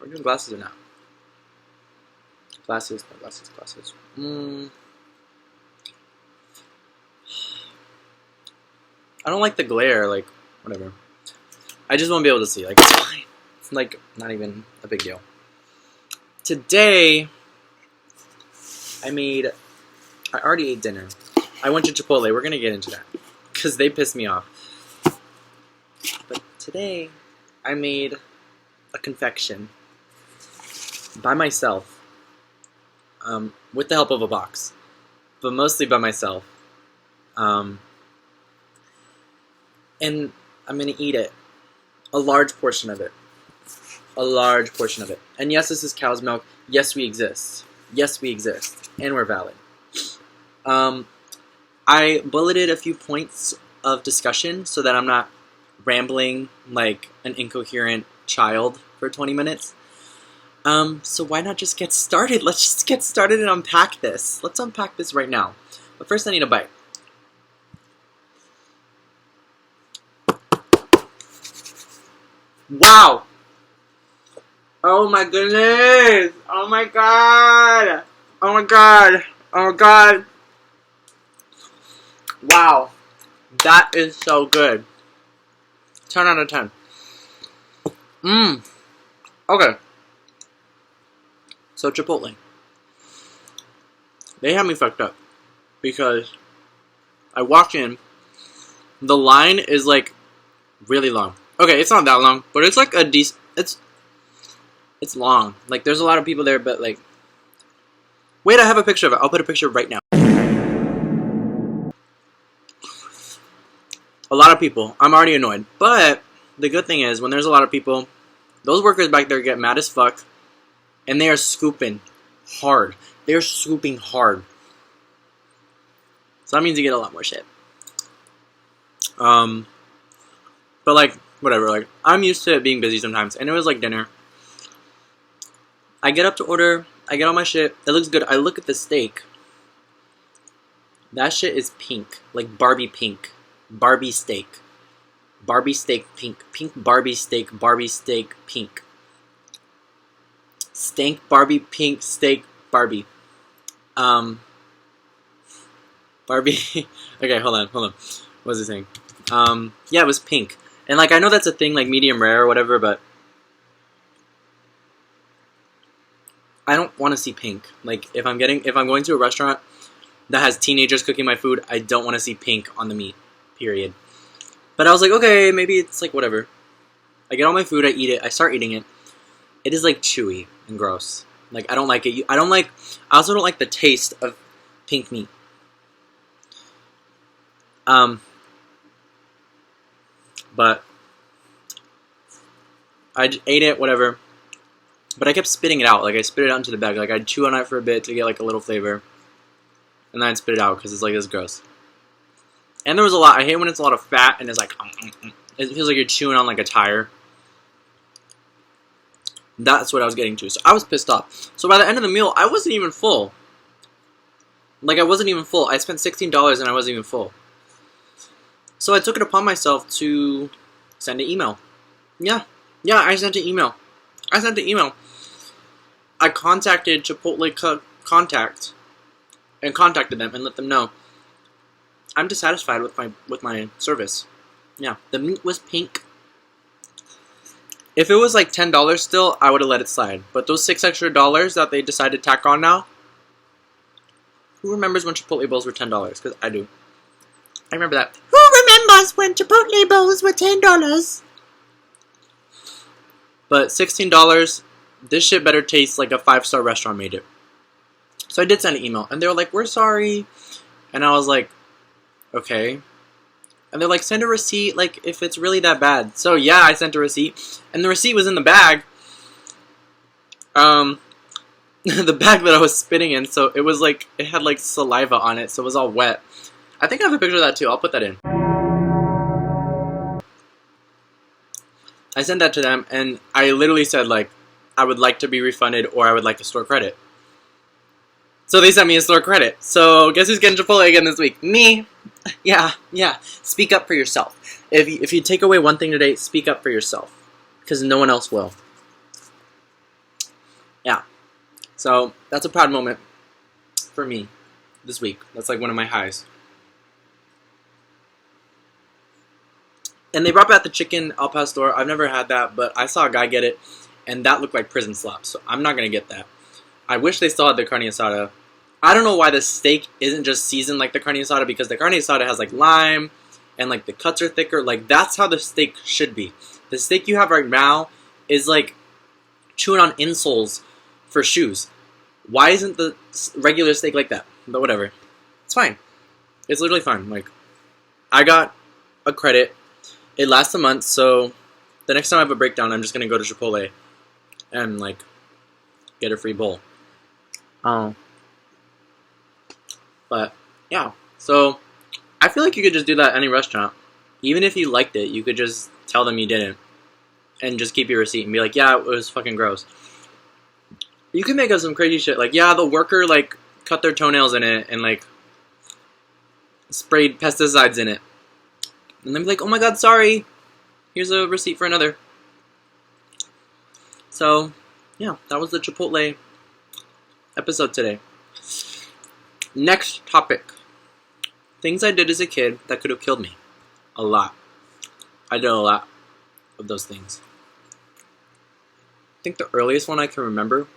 Are you doing glasses or not? Glasses, no glasses, glasses. I don't like the glare, like, whatever. I just won't be able to see, like, it's fine. It's, like, not even a big deal. Today, I already ate dinner. I went to Chipotle, we're gonna get into that. Because they pissed me off. But today, I made a confection. By myself. With the help of a box. But mostly by myself. And I'm gonna eat it. A large portion of it. A large portion of it. And yes, this is cow's milk. Yes, we exist. Yes, we exist. And we're valid. I bulleted a few points of discussion so that I'm not rambling like an incoherent child for 20 minutes. So why not just get started? Let's just get started and unpack this. Let's unpack this right now. But first I need a bite. Wow! Oh my goodness! Oh my god! Oh my god! Oh my god! Wow! That is so good. 10 out of 10. Okay. So Chipotle. They had me fucked up. Because I walk in, the line is like really long. Okay, it's not that long, but it's like a decent, it's long. Like there's a lot of people there, but like, wait, I have a picture of it. I'll put a picture right now. A lot of people. I'm already annoyed. But the good thing is, when there's a lot of people, those workers back there get mad as fuck, and they are scooping hard. They're scooping hard. So that means you get a lot more shit. But like, whatever, like, I'm used to it being busy sometimes, and it was like dinner. I get up to order, I get all my shit, it looks good, I look at the steak. That shit is pink, like Barbie pink. Barbie steak. Barbie steak pink. Pink Barbie steak pink. Stank Barbie pink steak Barbie. Barbie. Okay, hold on. What was it saying? Yeah, it was pink. And like, I know that's a thing, like medium rare or whatever, but I don't want to see pink. Like, if I'm going to a restaurant that has teenagers cooking my food, I don't want to see pink on the meat. Period. But I was like, okay, maybe it's like whatever. I get all my food, I eat it, I start eating it. It is like chewy and gross. Like, I don't like it. I also don't like the taste of pink meat. But I ate it, whatever. But I kept spitting it out. Like, I spit it out into the bag. Like, I'd chew on it for a bit to get like a little flavor. And then I'd spit it out because it's like, this gross. And there was a lot. I hate when it's a lot of fat and it's like, it feels like you're chewing on like a tire. That's what I was getting to. So I was pissed off. So by the end of the meal, I wasn't even full. Like, I wasn't even full. I spent $16 and I wasn't even full. So I took it upon myself to send an email. Yeah, I sent an email. I contacted Chipotle Contact and contacted them and let them know I'm dissatisfied with my service. Yeah, the meat was pink. If it was like $10 still, I would have let it slide. But those $6 extra that they decided to tack on now, who remembers when Chipotle bowls were $10? Because I do. I remember that. Who remembers when Chipotle bowls were $10? But $16, this shit better taste like a 5-star restaurant made it. So I did send an email, and they were like, we're sorry. And I was like, okay. And they're like, send a receipt, like, if it's really that bad. So yeah, I sent a receipt, and the receipt was in the bag. The bag that I was spitting in, so it was like, it had like saliva on it, so it was all wet. I think I have a picture of that too, I'll put that in. I sent that to them, and I literally said, like, I would like to be refunded, or I would like a store credit. So they sent me a store credit. So guess who's getting Chipotle again this week? Me. Yeah. Speak up for yourself. If you take away one thing today, speak up for yourself. Because no one else will. Yeah. So that's a proud moment for me this week. That's like one of my highs. And they brought back the chicken al pastor. I've never had that, but I saw a guy get it, and that looked like prison slop. So I'm not gonna get that. I wish they still had the carne asada. I don't know why the steak isn't just seasoned like the carne asada, because the carne asada has like lime, and like the cuts are thicker. Like that's how the steak should be. The steak you have right now is like chewing on insoles for shoes. Why isn't the regular steak like that? But whatever. It's fine. It's literally fine. Like, I got a credit. It lasts a month, so the next time I have a breakdown, I'm just going to go to Chipotle and, like, get a free bowl. But, yeah. So, I feel like you could just do that at any restaurant. Even if you liked it, you could just tell them you didn't. And just keep your receipt and be like, yeah, it was fucking gross. You can make up some crazy shit. Like, yeah, the worker, like, cut their toenails in it and, like, sprayed pesticides in it. And then be like, oh my god, sorry. Here's a receipt for another. So, yeah, that was the Chipotle episode today. Next topic. Things I did as a kid that could have killed me. A lot. I did a lot of those things. I think the earliest one I can remember.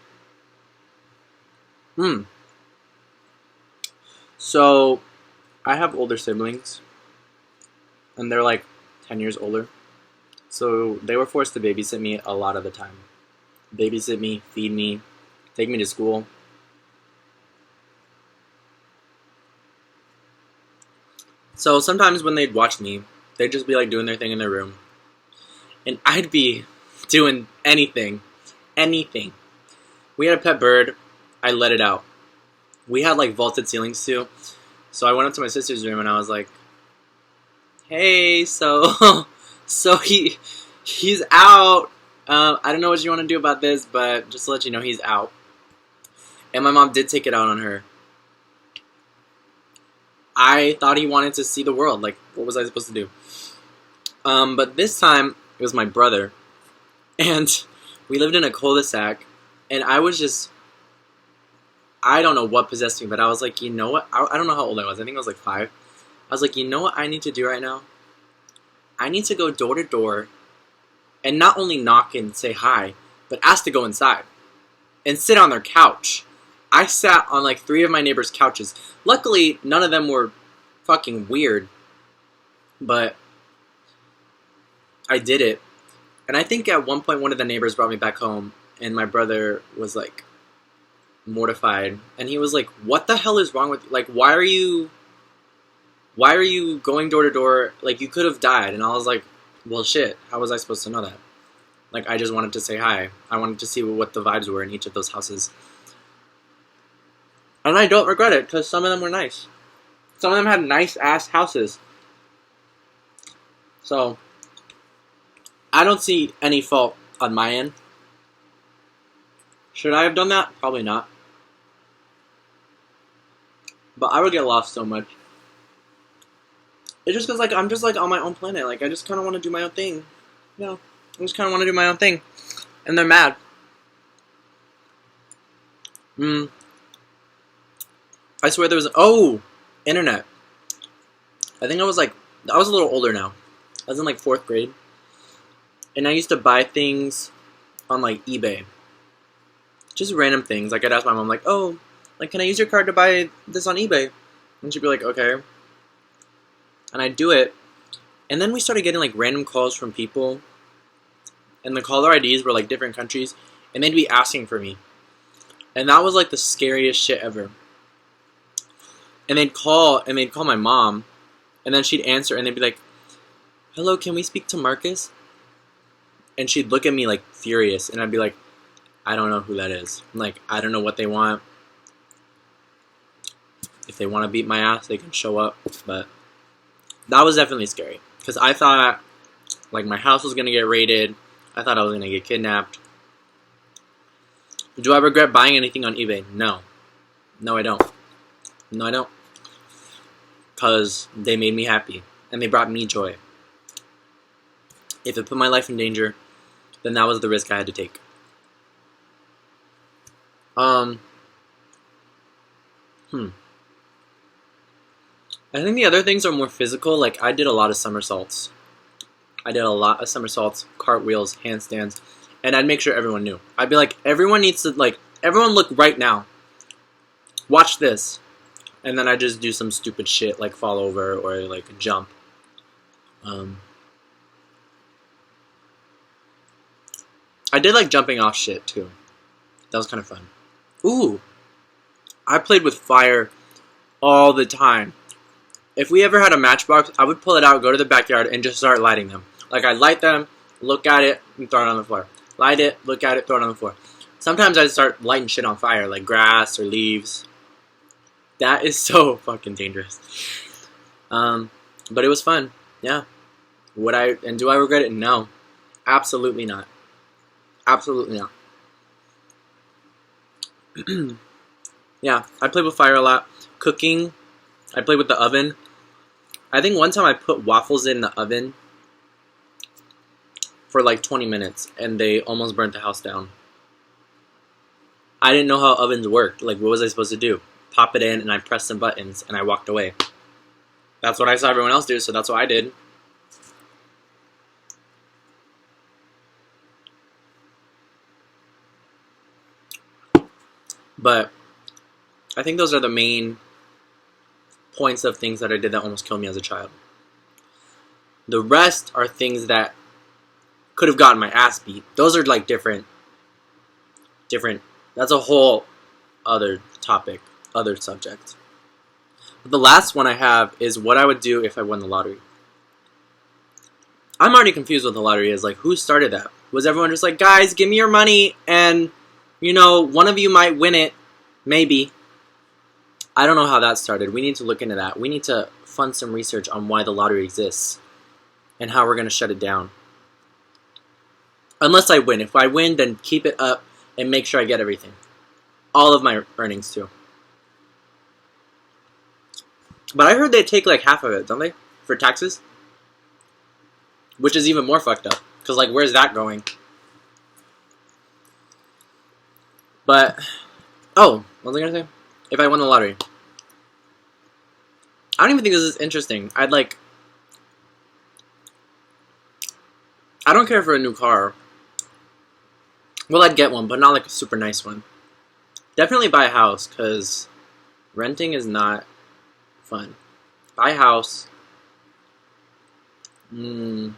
So, I have older siblings. And they're like 10 years older. So, they were forced to babysit me a lot of the time. Babysit me, feed me, take me to school. So, sometimes when they'd watch me, they'd just be like doing their thing in their room. And I'd be doing anything. Anything. We had a pet bird. I let it out. We had like vaulted ceilings too. So I went up to my sister's room and I was like, hey, so he's out. I don't know what you want to do about this, but just to let you know, he's out. And my mom did take it out on her. I thought he wanted to see the world. Like, what was I supposed to do? But this time, it was my brother. And we lived in a cul-de-sac. And I was just... I don't know what possessed me, but I was like, you know what? I don't know how old I was. I think I was like 5. I was like, you know what I need to do right now? I need to go door to door and not only knock and say hi, but ask to go inside and sit on their couch. I sat on like 3 of my neighbors' couches. Luckily, none of them were fucking weird, but I did it. And I think at one point one of the neighbors brought me back home, and my brother was like mortified, and he was like, what the hell is wrong with you? Like, why are you going door to door? Like, you could have died. And I was like, well, shit, how was I supposed to know that? Like, I just wanted to say hi. I wanted to see what the vibes were in each of those houses. And I don't regret it, because some of them were nice. Some of them had nice-ass houses. So, I don't see any fault on my end. Should I have done that? Probably not. But I would get lost so much. It's just because, like, I'm just, like, on my own planet. Like, I just kind of want to do my own thing. You know, I just kind of want to do my own thing. And they're mad. I swear there was... Oh! Internet. I think I was, like... I was a little older now. I was in, like, 4th grade. And I used to buy things on, like, eBay. Just random things. Like, I'd ask my mom, like, oh, like, can I use your card to buy this on eBay? And she'd be like, okay. And I'd do it. And then we started getting, like, random calls from people. And the caller IDs were, like, different countries. And they'd be asking for me. And that was, like, the scariest shit ever. And they'd call my mom. And then she'd answer, and they'd be like, hello, can we speak to Marcus? And she'd look at me, like, furious. And I'd be like, I don't know who that is. Like, I don't know what they want. If they want to beat my ass, they can show up. But that was definitely scary. Because I thought, like, my house was going to get raided. I thought I was going to get kidnapped. Do I regret buying anything on eBay? No. No, I don't. No, I don't. Because they made me happy. And they brought me joy. If it put my life in danger, then that was the risk I had to take. Um, I think the other things are more physical. Like, I did a lot of somersaults. Cartwheels, handstands, and I'd make sure everyone knew. I'd be like, everyone needs to, like, everyone look right now. Watch this. And then I just do some stupid shit, like fall over or, like, jump. I did, like, jumping off shit, too. That was kind of fun. Ooh. I played with fire all the time. If we ever had a matchbox, I would pull it out, go to the backyard, and just start lighting them. Like, I'd light them, look at it, and throw it on the floor. Light it, look at it, throw it on the floor. Sometimes I'd start lighting shit on fire, like grass or leaves. That is so fucking dangerous. But it was fun. Yeah. Do I regret it? No. Absolutely not. Absolutely not. Yeah, I played with fire a lot. Cooking, I played with the oven. I think one time I put waffles in the oven for like 20 minutes, and they almost burnt the house down. I didn't know how ovens worked. Like, what was I supposed to do? Pop it in, and I pressed some buttons, and I walked away. That's what I saw everyone else do, so that's what I did. But I think those are the main points of things that I did that almost killed me as a child. The rest are things that could have gotten my ass beat. Those are like different. That's a whole other topic, other subject. But the last one I have is what I would do if I won the lottery. I'm already confused what the lottery is. Like, who started that? Was everyone just like, guys, give me your money, and, you know, one of you might win it. Maybe. I don't know how that started. We need to look into that. We need to fund some research on why the lottery exists and how we're going to shut it down. Unless I win. If I win, then keep it up and make sure I get everything. All of my earnings, too. But I heard they take, like, half of it, don't they? For taxes? Which is even more fucked up. Because, like, where's that going? But, oh, what was I going to say? If I won the lottery. I don't even think this is interesting. I don't care for a new car. Well, I'd get one, but not like a super nice one. Definitely buy a house, because renting is not fun. Buy a house. Ooh.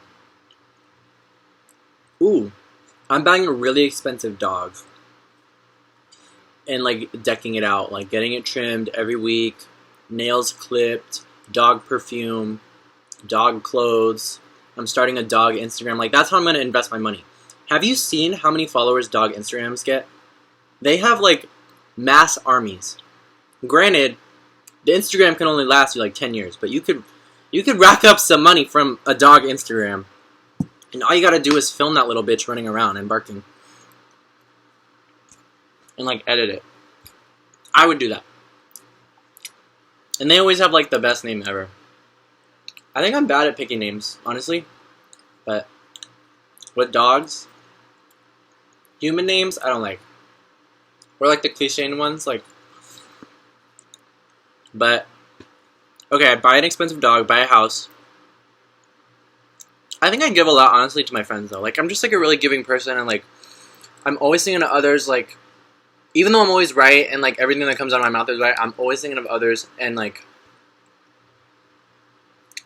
I'm buying a really expensive dog. And, like, decking it out. Like, getting it trimmed every week. Nails clipped. Dog perfume. Dog clothes. I'm starting a dog Instagram. Like, that's how I'm going to invest my money. Have you seen how many followers dog Instagrams get? They have, like, mass armies. Granted, the Instagram can only last you, like, 10 years. But you could rack up some money from a dog Instagram. And all you gotta do is film that little bitch running around and barking. And, like, edit it. I would do that. And they always have, like, the best name ever. I think I'm bad at picking names, honestly. But with dogs, human names, I don't like. Or, like, the cliche ones, like. But, okay, I buy an expensive dog, buy a house. I think I give a lot, honestly, to my friends, though. Like, I'm just, like, a really giving person, and, like, I'm always thinking of others, like, even though I'm always right, and, like, everything that comes out of my mouth is right, I'm always thinking of others, and, like,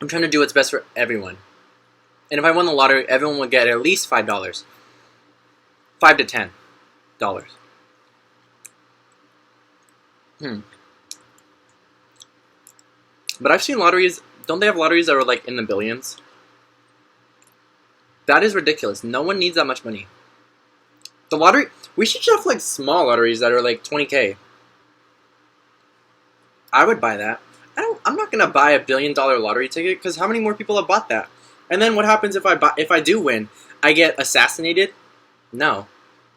I'm trying to do what's best for everyone. And if I won the lottery, everyone would get at least $5. $5 to $10. But I've seen lotteries, don't they have lotteries that are, like, in the billions? That is ridiculous. No one needs that much money. The lottery, we should have, like, small lotteries that are, like, 20K. I would buy that. I'm not gonna buy a $1 billion lottery ticket, because how many more people have bought that? And then what happens if I do win? I get assassinated? No.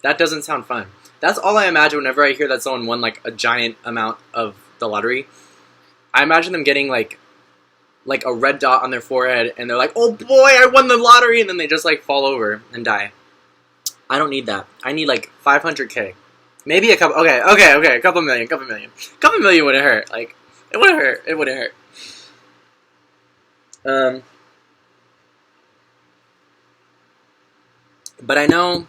That doesn't sound fun. That's all I imagine whenever I hear that someone won, like, a giant amount of the lottery. I imagine them getting, like a red dot on their forehead, and they're like, oh boy, I won the lottery, and then they just, like, fall over and die. I don't need that. I need, like, 500K. Maybe a couple. Okay. A couple million. Couple million wouldn't hurt. Like it wouldn't hurt. It wouldn't hurt. But I know,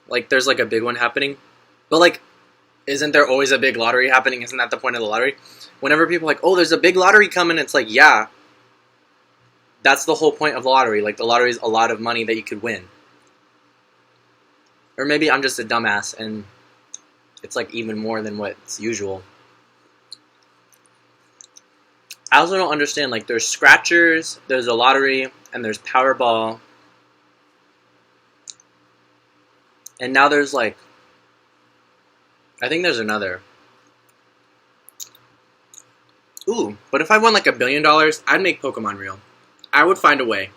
like, there's like a big one happening. But like, isn't there always a big lottery happening? Isn't that the point of the lottery? Whenever people are like, oh, there's a big lottery coming, it's like, yeah, that's the whole point of the lottery. Like, the lottery is a lot of money that you could win. Or maybe I'm just a dumbass and it's like even more than what's usual. I also don't understand, like, there's scratchers, there's a lottery, and there's Powerball. And now there's, like, I think there's another. Ooh, but if I won, like, $1 billion, I'd make Pokemon real. I would find a way.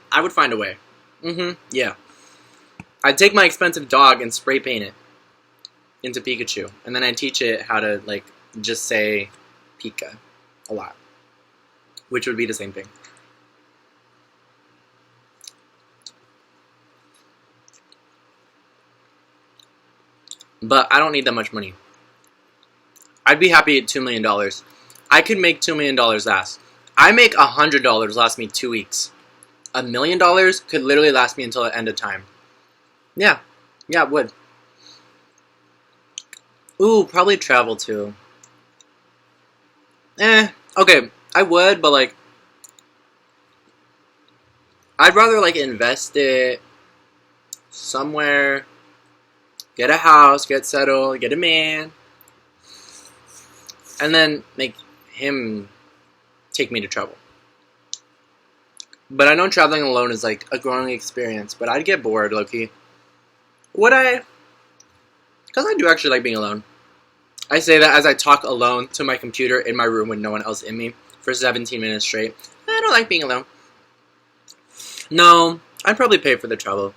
Yeah. I'd take my expensive dog and spray paint it into Pikachu. And then I'd teach it how to, like, just say Pika a lot. Which would be the same thing. But I don't need that much money. I'd be happy at $2 million. I could make $2 million last. I make $100 last me 2 weeks. $1 million could literally last me until the end of time. Yeah. Yeah, it would. Ooh, probably travel too. Okay. I would, but like, I'd rather like invest it somewhere, get a house, get settled, get a man, and then make him take me to travel. But I know traveling alone is like a growing experience, but I'd get bored, low-key. Would I? Because I do actually like being alone. I say that as I talk alone to my computer in my room with no one else in me for 17 minutes straight. I don't like being alone. No, I'd probably pay for the travel.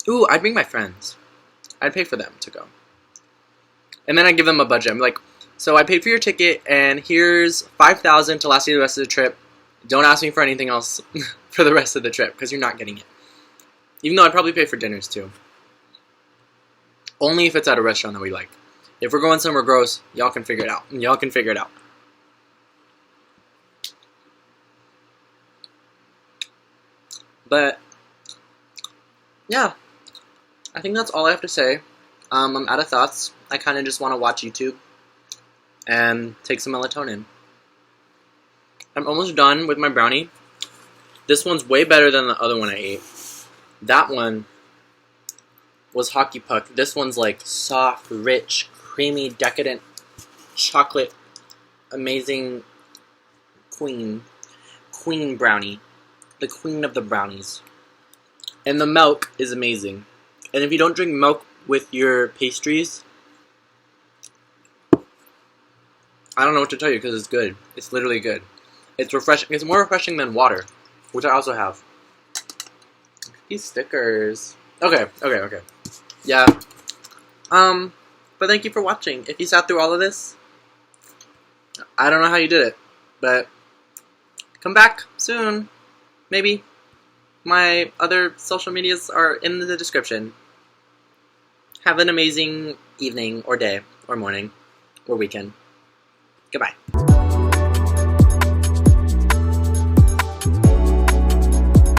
Ooh, I'd bring my friends. I'd pay for them to go. And then I'd give them a budget. I'm like, so I paid for your ticket, and here's $5,000 to last you the rest of the trip. Don't ask me for anything else for the rest of the trip, because you're not getting it. Even though I'd probably pay for dinners, too. Only if it's at a restaurant that we like. If we're going somewhere gross, y'all can figure it out. Y'all can figure it out. But, yeah. I think that's all I have to say. I'm out of thoughts. I kind of just want to watch YouTube and take some melatonin. I'm almost done with my brownie. This one's way better than the other one I ate. That one was hockey puck. This one's like soft, rich, creamy, decadent, chocolate, amazing queen brownie. The queen of the brownies. And the milk is amazing. And if you don't drink milk with your pastries, I don't know what to tell you because it's good. It's literally good. It's refreshing. It's more refreshing than water, which I also have. These stickers. Okay. Yeah. But thank you for watching. If you sat through all of this, I don't know how you did it, but come back soon. Maybe. My other social medias are in the description. Have an amazing evening or day or morning or weekend. Goodbye.